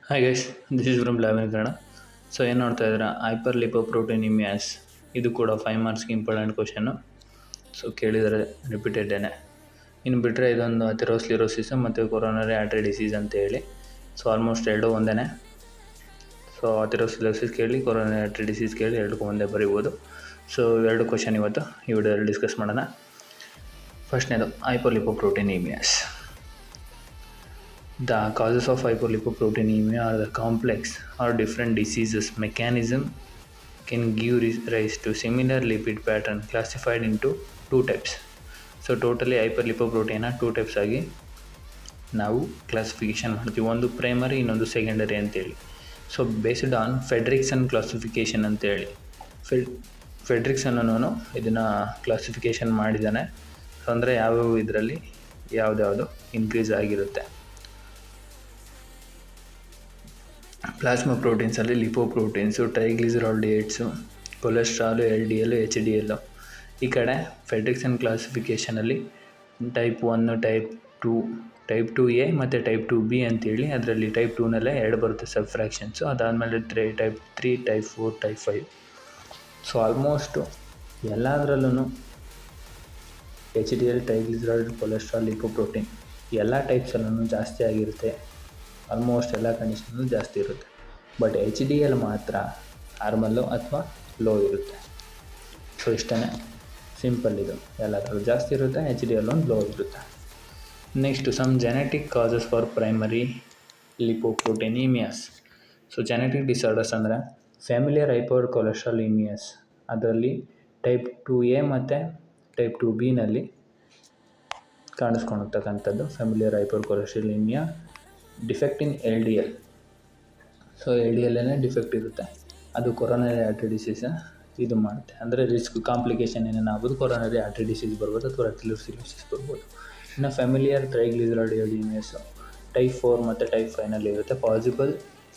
Hi guys, this is from lab in Kannada. So ಏನು ನೋಡ್ತಾ ಇದ್ದೀರಾ, ಹೈಪರ್ ಲಿಪೋಪ್ರೋಟೀನಿಮಿಯಾಸ್. ಇದು ಕೂಡ 5 ಮಾರ್ಕ್ಸ್ಗೆ ಇಂಪಾರ್ಟೆಂಟ್ ಕ್ವಶನ್ನು. ಸೊ ಕೇಳಿದರೆ ರಿಪೀಟೆಡೇನೆ. ಇನ್ನು ಬಿಟ್ಟರೆ ಇದೊಂದು ಅಥೆರೋಸ್ಕ್ಲೆರೋಸಿಸ್ ಮತ್ತು ಕೊರೋನರಿ ಆರ್ಟರಿ ಡಿಸೀಸ್ ಅಂತ ಹೇಳಿ. ಸೊ ಆಲ್ಮೋಸ್ಟ್ ಎರಡು ಒಂದೇ. ಸೊ ಅಥೆರೋಸ್ಕ್ಲೆರೋಸಿಸ್ ಕೇಳಿ, ಕೊರೋನರಿ ಆರ್ಟರಿ ಡಿಸೀಸ್ ಕೇಳಿ, ಎರಡಕ್ಕೂ ಒಂದೇ ಬರೀಬೋದು. ಸೊ ಎರಡು ಕ್ವಶನ್ ಇವತ್ತು ಈ ವಿಡಿಯೋದಲ್ಲಿ ಡಿಸ್ಕಸ್ ಮಾಡೋಣ. ಫಸ್ಟ್ನೇದು hyper ಲಿಪೋಪ್ರೋಟೀನಿಮಿಯಾಸ್. The causes of hyperlipoproteinemia are the complex or different diseases mechanism can give rise to similar lipid pattern classified into two types. So totally hyperlipoprotein 2 types ಆಗಿ ನಾವು ಕ್ಲಾಸಿಫಿಕೇಶನ್ ಮಾಡ್ತೀವಿ. ಒಂದು primary, ಇನ್ನೊಂದು secondary ಅಂತೇಳಿ. So based on Fredrickson classification ಅಂತೇಳಿ. Fredrickson ಅನ್ನೋನು ಇದನ್ನು classification ಮಾಡಿದ್ದಾನೆ. ಅಂದರೆ ಯಾವ್ಯಾವ ಇದರಲ್ಲಿ ಯಾವುದ್ಯಾವುದು ಇನ್ಕ್ರೀಸ್ ಆಗಿರುತ್ತೆ. ಪ್ಲಾಸ್ಮಾ ಪ್ರೋಟೀನ್ಸಲ್ಲಿ lipoproteins, triglycerides, cholesterol, LDL, HDL. ಈ ಕಡೆ ಫೆಡ್ರಿಕ್ಸನ್ ಕ್ಲಾಸಿಫಿಕೇಷನಲ್ಲಿ ಟೈಪ್ 1, ಟೈಪ್ 2, ಟೈಪ್ 2A ಮತ್ತು ಟೈಪ್ 2B ಅಂತೇಳಿ. ಅದರಲ್ಲಿ ಟೈಪ್ 2ನಲ್ಲೇ ಎರಡು ಬರುತ್ತೆ ಸಬ್ ಫ್ರ್ಯಾಕ್ಷನ್ಸು. ಅದಾದಮೇಲೆ type 3, type 4, type 5. So almost ಎಲ್ಲದರಲ್ಲೂ HDL, ಟ್ರೈಗ್ಲಿಸರಾಯ್ಡ್, ಕೊಲೆಸ್ಟ್ರಾಲ್, ಲಿಪೋಪ್ರೋಟೀನ್ ಎಲ್ಲ ಟೈಪ್ಸಲ್ಲೂ ಜಾಸ್ತಿ ಆಗಿರುತ್ತೆ. ಆಲ್ಮೋಸ್ಟ್ ಎಲ್ಲ ಕಂಡೀಷನಲ್ಲೂ ಜಾಸ್ತಿ ಇರುತ್ತೆ. ಬಟ್ HDL ಮಾತ್ರ ನಾರ್ಮಲ್ಲು ಅಥವಾ ಲೋ ಇರುತ್ತೆ. ಸೊ ಇಷ್ಟೇ ಸಿಂಪಲ್. ಇದು ಎಲ್ಲದರಲ್ಲೂ ಜಾಸ್ತಿ ಇರುತ್ತೆ, HDL ಒಂದು ಲೋ ಇರುತ್ತೆ. Next some genetic causes for primary lipoproteinemias. So genetic disorders ಅಂದರೆ ಫ್ಯಾಮಿಲಿಯರ್ ಹೈಪರ್ ಕೊಲೆಸ್ಟ್ರಾಲಿಮಿಯಾಸ್. ಅದರಲ್ಲಿ ಟೈಪ್ 2A ಮತ್ತು ಟೈಪ್ 2Bನಲ್ಲಿ ಕಾಣಿಸ್ಕೊಳ್ತಕ್ಕಂಥದ್ದು ಫ್ಯಾಮಿಲಿಯರ್ ಹೈಪರ್ ಕೊಲೆಸ್ಟ್ರಾಲಿಮಿಯಾ. ಡಿಫೆಕ್ಟ್ ಇನ್ LDL. ಸೊ LDLನೇ ಡಿಫೆಕ್ಟ್ ಇರುತ್ತೆ. ಅದು ಕೊರೋನರಿ ಆರ್ಟರಿ ಡಿಸೀಸ್ ಇದು ಮಾಡುತ್ತೆ. ಅಂದರೆ ರಿಸ್ಕ್ ಕಾಂಪ್ಲಿಕೇಶನ್ ಏನೇನಾಗ್ಬೋದು, ಕೊರೋನರಿ ಆರ್ಟರಿ ಡಿಸೀಸ್ ಬರ್ಬೋದು ಅಥವಾ ಅಥೆರೋಸ್ಕ್ಲೆರೋಸಿಸ್ ಬರ್ಬೋದು. ಇನ್ನು ಫ್ಯಾಮಿಲಿಯರ್ ಟ್ರೈಗ್ಲಿಸರಾಲ್ಡಿಯೇಟ್ಸು ಟೈಪ್ 4 ಮತ್ತು ಟೈಪ್ 5ನಲ್ಲಿ ಇರುತ್ತೆ. ಪಾಸಿಬಲ್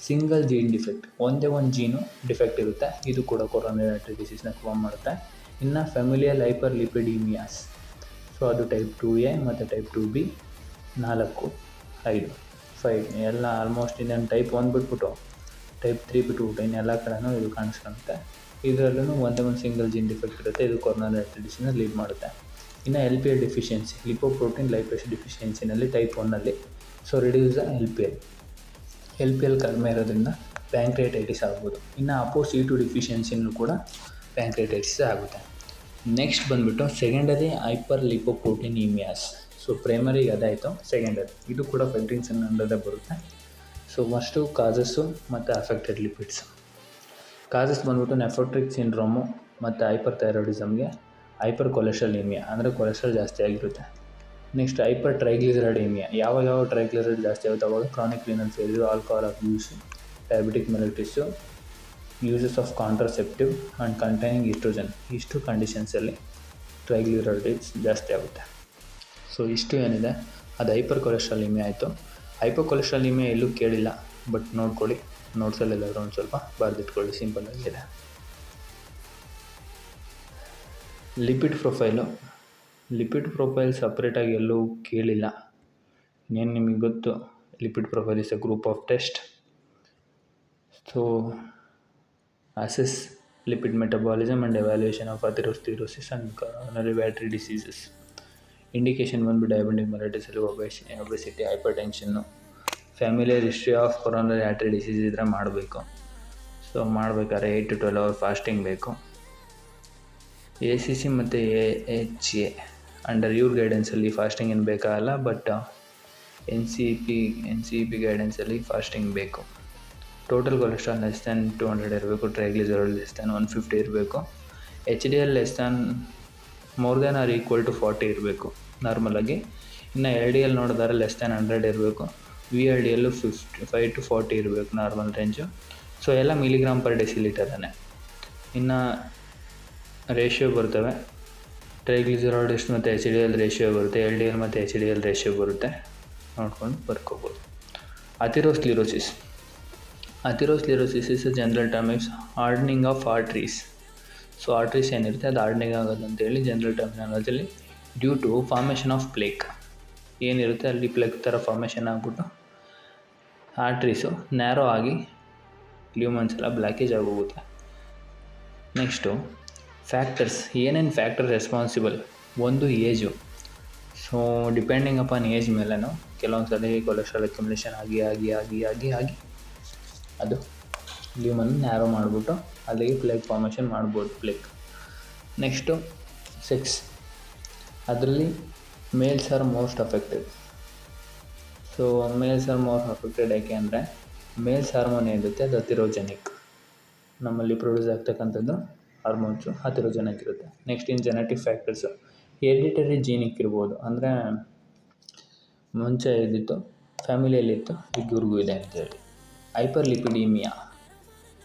ಸಿಂಗಲ್ ಜೀನ್ ಡಿಫೆಕ್ಟ್, ಒಂದೇ ಒಂದು ಜೀನು ಡಿಫೆಕ್ಟ್ ಇರುತ್ತೆ. ಇದು ಕೂಡ ಕೊರೋನರಿ ಆರ್ಟರಿ ಡಿಸೀಸ್ನ ಫಾರ್ಮ್ ಮಾಡುತ್ತೆ. ಇನ್ನು ಫ್ಯಾಮಿಲಿಯರ್ ಹೈಪರ್ ಲಿಪಿಡಿಮಿಯಾಸ್. ಸೊ ಅದು ಟೈಪ್ 2A ಮತ್ತು ಟೈಪ್ 2B 4, 5, 5 ಎಲ್ಲ ಆಲ್ಮೋಸ್ಟ್. ಇನ್ನೇನು ಟೈಪ್ 1 ಬಿಟ್ಬಿಟ್ಟು ಟೈಪ್ 3 ಬಿಟ್ಬಿಟ್ಟು ಇನ್ನೆಲ್ಲ ಕಡೆನೂ ಇದು ಕಾಣಿಸ್ಕೊಳುತ್ತೆ. ಇದರಲ್ಲೂ ಒಂದೇ ಒಂದು ಸಿಂಗಲ್ ಜೀನ್ ಡಿಫೆಕ್ಟ್ ಇರುತ್ತೆ. ಇದು ಕೊರೋನರಿ ಆರ್ಟರಿ ಡಿಸೀಸ್ನ ಲೀಡ್ ಮಾಡುತ್ತೆ. ಇನ್ನು LPL ಡಿಫಿಷಿಯನ್ಸಿ, ಲಿಪೋಪ್ರೋಟೀನ್ ಲೈಪೇಸ್ ಡಿಫಿಷಿಯನ್ಸಿನಲ್ಲಿ ಟೈಪ್ 1ನಲ್ಲಿ. ಸೊ ರಿಡ್ಯೂಸ್ ದ LPL ಕಡಿಮೆ ಇರೋದ್ರಿಂದ ಪ್ಯಾಂಕ್ರಿಯಟೈಟಿಸ್ ಆಗ್ಬೋದು. ಇನ್ನು ApoC2 ಡಿಫಿಷಿಯನ್ಸಿನೂ ಕೂಡ ಪ್ಯಾಂಕ್ರಿಯಟೈಟಿಸ್ ಆಗುತ್ತೆ. ನೆಕ್ಸ್ಟ್ ಬಂದುಬಿಟ್ಟು ಸೆಕೆಂಡರಿ ಹೈಪರ್ ಲಿಪೋಪ್ರೋಟೀನಿಮಿಯಾಸ್. ಸೊ ಪ್ರೈಮರಿಗೆ ಅದಾಯಿತು. ಸೆಕೆಂಡರಿ ಇದು ಕೂಡ ಫೆಡ್ರಿಕ್ಸನ್ ಅಂಡರೇ ಬರುತ್ತೆ. ಸೊ ಫಸ್ಟು ಕಾಸಸ್ಸು ಮತ್ತು ಅಫೆಕ್ಟೆಡ್ ಲಿಪಿಡ್ಸ್. ಕಾಸಸ್ ಬಂದ್ಬಿಟ್ಟು ನೆಫ್ರೋಟಿಕ್ ಸಿಂಡ್ರೋಮು ಮತ್ತು ಹೈಪರ್ ಥೈರಾಯ್ಡಿಸಮ್ಗೆ ಹೈಪರ್ ಕೊಲೆಸ್ಟ್ರಾಲಿಮಿಯಾ, ಅಂದರೆ ಕೊಲೆಸ್ಟ್ರಾಲ್ ಜಾಸ್ತಿ ಆಗಿರುತ್ತೆ. Next hyper triglyceridemia. ಯಾವಾಗ ಟ್ರೈಗ್ಲಿಸರೈಡ್ ಜಾಸ್ತಿ ಆಗುತ್ತೆ ಅವಾಗ chronic renal failure, alcohol abuse, diabetic mellitus, uses of contraceptive and containing oestrogen. ಇಷ್ಟು ಕಂಡೀಷನ್ಸಲ್ಲಿ ಟ್ರೈಗ್ಲಿಸರೈಡ್ಸ್ ಜಾಸ್ತಿ ಆಗುತ್ತೆ. ಸೊ ಇಷ್ಟು ಏನಿದೆ ಅದು ಹೈಪರ್ ಕೊಲೆಸ್ಟ್ರಾಲಿಮಿಯಾ ಆಯಿತು. ಹೈಪರ್ ಕೊಲೆಸ್ಟ್ರಾಲಿಮಿಯಾ ಎಲ್ಲೂ ಕೇಳಿಲ್ಲ, ಬಟ್ ನೋಡ್ಕೊಳ್ಳಿ, ನೋಟ್ಸಲ್ಲೆಲ್ಲಾದರೂ ಒಂದು ಸ್ವಲ್ಪ ಬರೆದಿಟ್ಕೊಳ್ಳಿ, ಸಿಂಪಲ್ಲಾಗಿದೆ. ಲಿಪಿಡ್ ಪ್ರೊಫೈಲ್ ಸಪ್ರೇಟಾಗಿ ಎಲ್ಲೂ ಕೇಳಿಲ್ಲ. ಇನ್ನೇನು ನಿಮಗೆ ಗೊತ್ತು, lipid profile is a group of test. So assess lipid metabolism and evaluation of atherosclerosis and coronary artery diseases. Indication ಬಂದುಬಿಟ್ಟು ಡಯಾಬಿಟಿಕ್ ಮೆಲಿಟಿಸಲ್ಲಿ obesity, hyper tension. Familial history of coronary artery disease ಇದ್ದರೆ ಮಾಡಬೇಕು. ಸೊ ಮಾಡಬೇಕಾದ್ರೆ 8 to 12 hour ಫಾಸ್ಟಿಂಗ್ ಬೇಕು. ACC ಮತ್ತು AHA under ಇವ್ರ ಗೈಡೆನ್ಸಲ್ಲಿ ಫಾಸ್ಟಿಂಗ್ ಏನು ಬೇಕಾಗಲ್ಲ, ಬಟ್ NCP ಗೈಡೆನ್ಸಲ್ಲಿ ಫಾಸ್ಟಿಂಗ್ ಬೇಕು. ಟೋಟಲ್ ಕೊಲೆಸ್ಟ್ರಾಲ್ ಲೆಸ್ ದ್ಯಾನ್ 200 ಇರಬೇಕು. ಟ್ರೈಗ್ಲಿಸರೈಡ್ ಲೆಸ್ ದ್ಯಾನ್ 150 ಇರಬೇಕು. HDL less than more than or equal to 40 ಇರಬೇಕು ನಾರ್ಮಲಾಗಿ. ಇನ್ನು LDL ನೋಡಿದ್ರೆ ಲೆಸ್ ದ್ಯಾನ್ 100 ಇರಬೇಕು. VLDL 55 to 40 ಇರಬೇಕು ನಾರ್ಮಲ್ ರೇಂಜು. ಸೊ ಎಲ್ಲ ಮಿಲಿಗ್ರಾಮ್ ಪರ್ ಡೆಸಿಲೀಟರೇ. ಇನ್ನು ರೇಷಿಯೋ ಬರ್ತವೆ. ಟ್ರೈಗ್ಲಿಸರಾಯ್ಡ್ಸ್ ಮತ್ತು HDL ರೇಷಿಯೋ ಬರುತ್ತೆ, LDL ಮತ್ತು HDL ರೇಷಿಯೋ ಬರುತ್ತೆ, ನೋಡ್ಕೊಂಡು ಬರ್ಕೋಬೋದು. Atherosclerosis is a general term is hardening of arteries. So arteries ಏನಿರುತ್ತೆ ಅದು ಹಾರ್ಡ್ನಿಂಗ್ ಆಗೋದು ಅಂತೇಳಿ ಜನರಲ್ ಟರ್ಮಿನಾಲಜಿಲಿ. Due to formation of plaque ಏನಿರುತ್ತೆ ಅಲ್ಲಿ ಪ್ಲೇಕ್ ಥರ ಫಾರ್ಮೇಷನ್ ಆಗಿಬಿಟ್ಟು ಆರ್ಟ್ರೀಸು ನ್ಯಾರೋ ಆಗಿ ಲ್ಯೂಮನ್ಸ್ ಎಲ್ಲ ಬ್ಲ್ಯಾಕೇಜ್ ಆಗೋಗುತ್ತೆ. ನೆಕ್ಸ್ಟು ಫ್ಯಾಕ್ಟರ್ಸ್, ಏನೇನು ಫ್ಯಾಕ್ಟರ್ ರೆಸ್ಪಾನ್ಸಿಬಲ್? ಒಂದು age. So depending upon age ಮೇಲೂ ಕೆಲವೊಂದು ಸಲ ಕೊಲೆಸ್ಟ್ರಾಲ್ ಅಕ್ಯುಮುಲೇಷನ್ ಆಗಿ ಅದು ಲ್ಯೂಮನ್ ನ್ಯಾರೋ ಮಾಡಿಬಿಟ್ಟು ಅಲ್ಲಿಗೆ ಪ್ಲೇಕ್ ಫಾರ್ಮೇಷನ್ ಮಾಡ್ಬೋದು, ಪ್ಲೇಕ್. ನೆಕ್ಸ್ಟು ಸೆಕ್ಸ್, ಅದರಲ್ಲಿ males are most affected. So males are most affected ಯಾಕೆ ಅಂದರೆ ಮೇಲ್ಸ್ ಹಾರ್ಮೋನ್ ಏನಿರುತ್ತೆ ಅದು ಅಥಿರೋಜೆನಿಕ್, ನಮ್ಮಲ್ಲಿ ಪ್ರೊಡ್ಯೂಸ್ ಆಗ್ತಕ್ಕಂಥದ್ದು ಹಾರ್ಮೋನ್ಸು ಅಥಿರೋಜೆನಿಕ್ ಇರುತ್ತೆ. Next in genetic factors, hereditary genic ಇರ್ಬೋದು, ಅಂದರೆ ಮುಂಚೆ ಇದ್ದಿತ್ತು ಫ್ಯಾಮಿಲಿಯಲ್ಲಿತ್ತು ಈಗ ಇವ್ರಿಗೂ ಇದೆ ಅಂತೇಳಿ. Hyperlipidaemia,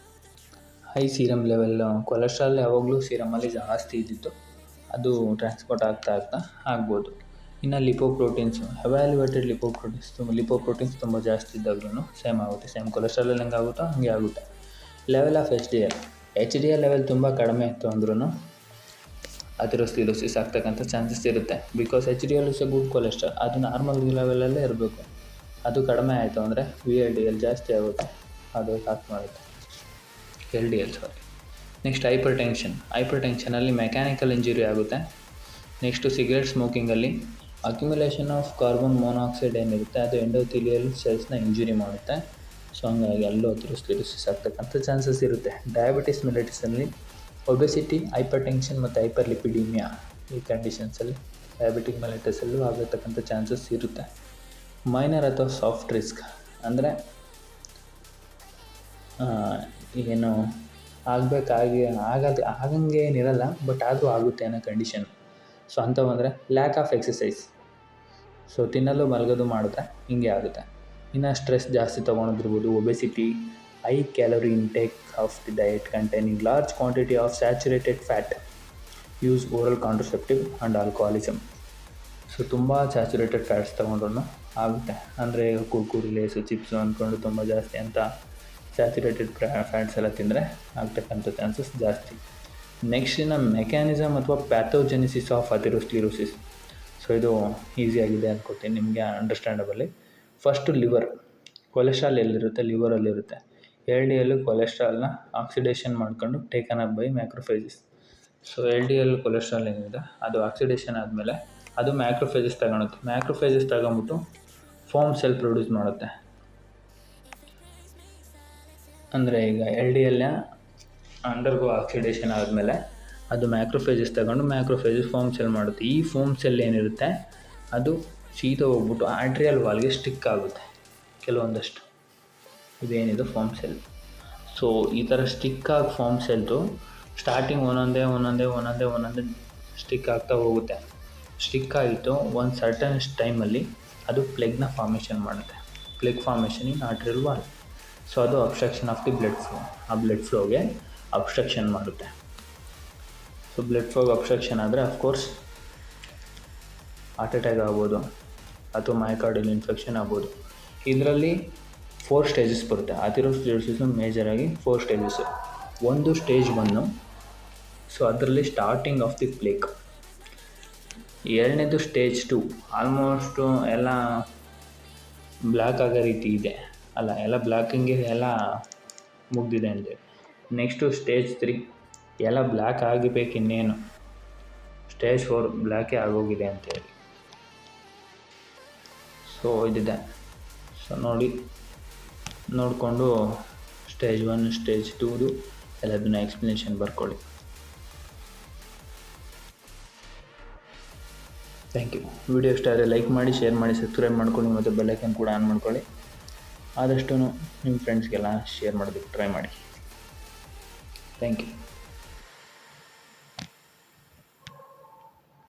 high serum level, cholesterol ಯಾವಾಗಲೂ ಸೀರಮಲ್ಲಿ ಜಾಸ್ತಿ ಇದ್ದಿತ್ತು, ಅದು ಟ್ರಾನ್ಸ್ಪೋರ್ಟ್ ಆಗ್ತಾ ಆಗ್ಬೋದು. ಇನ್ನು ಲಿಪೋಪ್ರೋಟೀನ್ಸು, ಎವ್ಯಾಲ್ಯುವೇಟೆಡ್ ಲಿಪೋಪ್ರೋಟೀನ್ಸ್ ತುಂಬ ಜಾಸ್ತಿ ಇದ್ದಾಗ್ಲೂ ಸೇಮ್ ಆಗುತ್ತೆ, ಸೇಮ್ ಕೊಲೆಸ್ಟ್ರಾಲಲ್ಲಿ ಹೆಂಗೆ ಆಗುತ್ತೋ ಹಾಗೆ ಆಗುತ್ತೆ. Level of H D L level ತುಂಬ ಕಡಿಮೆ ಇತ್ತು ಅಂದ್ರೂ ಅಥಿರೋಸ್ಕ್ಲೆರೋಸಿಸ್ ಆಗ್ತಕ್ಕಂಥ ಚಾನ್ಸಸ್ ಇರುತ್ತೆ. Because H D L is A good cholesterol, ಅದು ನಾರ್ಮಲ್ ಲೆವೆಲಲ್ಲೇ ಇರಬೇಕು. ಅದು ಕಡಿಮೆ ಆಯಿತು ಅಂದರೆ VLDL ಜಾಸ್ತಿ ಆಗುತ್ತೆ, ಅದು ಕಾಸ್ ಮಾಡುತ್ತೆ, LDL. ನೆಕ್ಸ್ಟ್ ಹೈಪರ್ ಟೆನ್ಷನಲ್ಲಿ ಮೆಕ್ಯಾನಿಕಲ್ ಇಂಜುರಿ ಆಗುತ್ತೆ. ನೆಕ್ಸ್ಟು ಸಿಗರೇಟ್ ಸ್ಮೋಕಿಂಗಲ್ಲಿ ಅಕ್ಯುಮುಲೇಷನ್ ಆಫ್ ಕಾರ್ಬನ್ ಮೊನಾಕ್ಸೈಡ್ ಏನಿರುತ್ತೆ ಅದು ಎಂಡೋಥೆಲಿಯಲ್ ಸೆಲ್ಸ್ನ ಇಂಜುರಿ ಮಾಡುತ್ತೆ. ಸೊ ಹಂಗಾಗಿ ಅಲ್ಲೂ ಅಥಿರೋಸ್ಕ್ಲೆರೋಸಿಸ್ ಆಗ್ತಕ್ಕಂಥ ಚಾನ್ಸಸ್ ಇರುತ್ತೆ. ಡಯಾಬಿಟಿಸ್ ಮೆಲಿಟಸಲ್ಲಿ ಒಬೆಸಿಟಿ, ಹೈಪರ್ ಟೆನ್ಷನ್ ಮತ್ತು ಹೈಪರ್ ಲಿಪಿಡೀಮಿಯಾ ಈ ಕಂಡೀಷನ್ಸಲ್ಲಿ ಡಯಾಬಿಟಿಕ್ ಮೆಲಿಟಸಲ್ಲೂ ಆಗತಕ್ಕಂಥ ಚಾನ್ಸಸ್ ಇರುತ್ತೆ. ಮೈನರ್ ಅಥವಾ ಸಾಫ್ಟ್ ರಿಸ್ಕ್ ಅಂದರೆ ಏನು ಆಗಂಗೆ ಏನಿರಲ್ಲ, ಬಟ್ ಆದರೂ ಆಗುತ್ತೆ ಅನ್ನೋ ಕಂಡೀಷನ್. ಸೊ ಅಂಥವು ಅಂದರೆ ಲ್ಯಾಕ್ ಆಫ್ ಎಕ್ಸಸೈಸ್, ಸೊ ತಿನ್ನಲು ಮಲಗೋದು ಮಾಡಿದ್ರೆ ಹಿಂಗೆ ಆಗುತ್ತೆ. ಇನ್ನು ಸ್ಟ್ರೆಸ್ ಜಾಸ್ತಿ ತೊಗೊಳೋದಿರ್ಬೋದು, obesity, high calorie intake of the diet containing large quantity of saturated fat, use oral contraceptive and alcoholism. So ತುಂಬ ಸ್ಯಾಚುರೇಟೆಡ್ ಫ್ಯಾಟ್ಸ್ ತೊಗೊಂಡ್ರೂ ಆಗುತ್ತೆ. ಅಂದರೆ ಕುರ್ಕುರಿ, ಲೇಸು, ಚಿಪ್ಸು ಅಂದ್ಕೊಂಡು ತುಂಬ ಜಾಸ್ತಿ ಅಂತ ಸ್ಯಾಚುರೇಟೆಡ್ ಫ್ಯಾಟ್ಸ್ ಎಲ್ಲ ತಿಂದರೆ ಆಗ್ತಕ್ಕಂಥ ಚಾನ್ಸಸ್ ಜಾಸ್ತಿ. ನೆಕ್ಸ್ಟಿನ ಮೆಕ್ಯಾನಿಸಮ್ ಅಥವಾ ಪ್ಯಾಥೋಜೆನಿಸಿಸ್ ಆಫ್ ಅಥಿರೋಸ್ಕ್ಲೆರೋಸಿಸ್. ಸೊ ಇದು ಈಸಿಯಾಗಿದೆ ಅಂದ್ಕೊತೀನಿ ನಿಮಗೆ ಅಂಡರ್ಸ್ಟ್ಯಾಂಡಬಲ್ಲಿ. ಫಸ್ಟು ಲಿವರ್, ಕೊಲೆಸ್ಟ್ರಾಲ್ ಎಲ್ಲಿರುತ್ತೆ? ಲಿವರಲ್ಲಿರುತ್ತೆ. LDL ಕೊಲೆಸ್ಟ್ರಾಲ್ನ ಆಕ್ಸಿಡೇಷನ್ ಮಾಡ್ಕೊಂಡು taken up by macrophages. So LDL cholesterol ಏನಿದೆ ಅದು ಆಕ್ಸಿಡೇಷನ್ ಆದಮೇಲೆ ಅದು ಮ್ಯಾಕ್ರೋಫೇಜಸ್ ತಗೊಳುತ್ತೆ. ಮ್ಯಾಕ್ರೋಫೇಜಸ್ ತಗೊಂಬಿಟ್ಟು ಫೋಮ್ ಸೆಲ್ ಪ್ರೊಡ್ಯೂಸ್ ಮಾಡುತ್ತೆ. ಅಂದರೆ ಈಗ LDLನ ಅಂಡರ್ಗೋ ಆಕ್ಸಿಡೇಷನ್ ಆದಮೇಲೆ ಅದು ಮ್ಯಾಕ್ರೋಫೇಜಸ್ ತಗೊಂಡು ಮ್ಯಾಕ್ರೋಫೇಜಸ್ ಫೋಮ್ ಸೆಲ್ ಮಾಡುತ್ತೆ. ಈ ಫೋಮ್ ಸೆಲ್ ಏನಿರುತ್ತೆ ಅದು ಸೀದಾ ಹೋಗ್ಬಿಟ್ಟು ಆರ್ಟ್ರಿಯಲ್ ವಾಲ್ಗೆ ಸ್ಟಿಕ್ ಆಗುತ್ತೆ ಕೆಲವೊಂದಷ್ಟು. ಇದೇನಿದು ಫೋಮ್ ಸೆಲ್. ಸೊ ಈ ಥರ ಸ್ಟಿಕ್ ಆಗಿ ಫೋಮ್ ಸೆಲ್ದು ಸ್ಟಾರ್ಟಿಂಗ್ ಒಂದೊಂದೇ ಸ್ಟಿಕ್ ಆಗ್ತಾ ಹೋಗುತ್ತೆ. ಸ್ಟಿಕ್ ಆಗಿತ್ತು ಒಂದು ಸರ್ಟನ್ ಟೈಮಲ್ಲಿ ಅದು ಪ್ಲೆಗ್ನ ಫಾರ್ಮೇಷನ್ ಮಾಡುತ್ತೆ. ಪ್ಲೆಗ್ ಫಾರ್ಮೇಷನ್ ಇನ್ ಆರ್ಟ್ರಿಯಲ್ ವಾಲ್. ಸೊ ಅದು obstruction of the blood flow, ಆ ಬ್ಲಡ್ ಫ್ಲೋಗೆ ಅಬ್ಸ್ಟ್ರಕ್ಷನ್ ಮಾಡುತ್ತೆ. ಸೊ ಬ್ಲಡ್ ಫ್ಲೋಗೆ ಅಬ್ಸ್ಟ್ರಕ್ಷನ್ ಆದರೆ ಅಫ್ಕೋರ್ಸ್ ಹಾರ್ಟ್ ಅಟ್ಯಾಕ್ ಆಗ್ಬೋದು ಅಥವಾ ಮಯೋಕಾರ್ಡಿಯಲ್ ಇನ್ಫೆಕ್ಷನ್ ಆಗ್ಬೋದು. ಇದರಲ್ಲಿ 4 ಸ್ಟೇಜಸ್ ಬರುತ್ತೆ. ಅಥಿರೋಸ್ಕ್ಲೆರೋಸಿಸ್ ಮೇಜರಾಗಿ 4 ಸ್ಟೇಜಸ್ಸು. ಒಂದು ಸ್ಟೇಜ್ 1, ಸೊ ಅದರಲ್ಲಿ ಸ್ಟಾರ್ಟಿಂಗ್ ಆಫ್ ದಿ ಪ್ಲೇಕ್. ಎರಡನೇದು ಸ್ಟೇಜ್ 2, ಆಲ್ಮೋಸ್ಟು ಎಲ್ಲ ಬ್ಲ್ಯಾಕ್ ಆಗೋ ರೀತಿ ಇದೆ, ಎಲ್ಲ ಬ್ಲ್ಯಾಕಿಂಗೆ ಎಲ್ಲ ಮುಗ್ದಿದೆ ಅಂತೇಳಿ. ನೆಕ್ಸ್ಟು ಸ್ಟೇಜ್ 3, ಎಲ್ಲ ಬ್ಲ್ಯಾಕ್ ಆಗಿಬೇಕು ಇನ್ನೇನು. ಸ್ಟೇಜ್ 4 ಬ್ಲ್ಯಾಕೇ ಆಗೋಗಿದೆ ಅಂತೇಳಿ. ಸೊ ಇದಿದೆ. ಸೊ ನೋಡಿಕೊಂಡು ಸ್ಟೇಜ್ 1, ಸ್ಟೇಜ್ 2 ಎಲ್ಲದನ್ನ ಎಕ್ಸ್ಪ್ಲನೇಷನ್ ಬರ್ಕೊಳ್ಳಿ. Thank you. ವಿಡಿಯೋ ಇಷ್ಟ ಆದರೆ ಲೈಕ್ ಮಾಡಿ, ಶೇರ್ ಮಾಡಿ, ಸಬ್ಸ್ಕ್ರೈಬ್ ಮಾಡ್ಕೊಳ್ಳಿ ಮತ್ತು ಬೆಲ್ಲೈಕನ್ ಕೂಡ ಆನ್ ಮಾಡ್ಕೊಳ್ಳಿ. ಆದಷ್ಟು ನಿಮ್ಮ ಫ್ರೆಂಡ್ಸ್ಗೆಲ್ಲ ಶೇರ್ ಮಾಡೋದಕ್ಕೆ ಟ್ರೈ ಮಾಡಿ. Thank you.